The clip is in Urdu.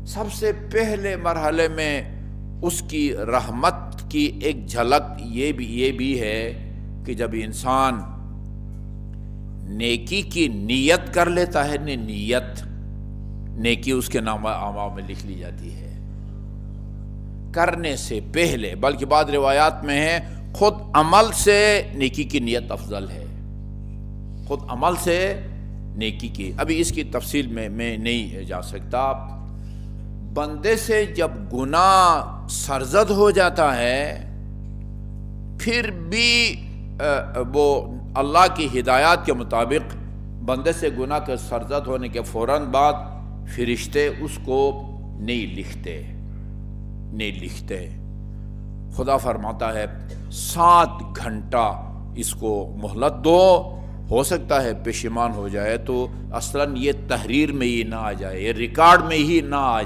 سب سے پہلے مرحلے میں اس کی رحمت کی ایک جھلک یہ بھی ہے کہ جب انسان نیکی کی نیت کر لیتا ہے، نیکی اس کے نامہ اعمال میں لکھ لی جاتی ہے کرنے سے پہلے، بلکہ بعض روایات میں ہے خود عمل سے نیکی کی نیت افضل ہے، خود عمل سے نیکی کی۔ ابھی اس کی تفصیل میں نہیں جا سکتا۔ بندے سے جب گناہ سرزد ہو جاتا ہے پھر بھی وہ اللہ کی ہدایات کے مطابق بندے سے گناہ کے سرزد ہونے کے فوراً بعد فرشتے اس کو نہیں لکھتے۔ خدا فرماتا ہے 7 گھنٹہ اس کو مہلت دو، ہو سکتا ہے پشیمان ہو جائے تو اصلاً یہ تحریر میں ہی نہ آ جائے، یہ ریکارڈ میں ہی نہ آ جائے۔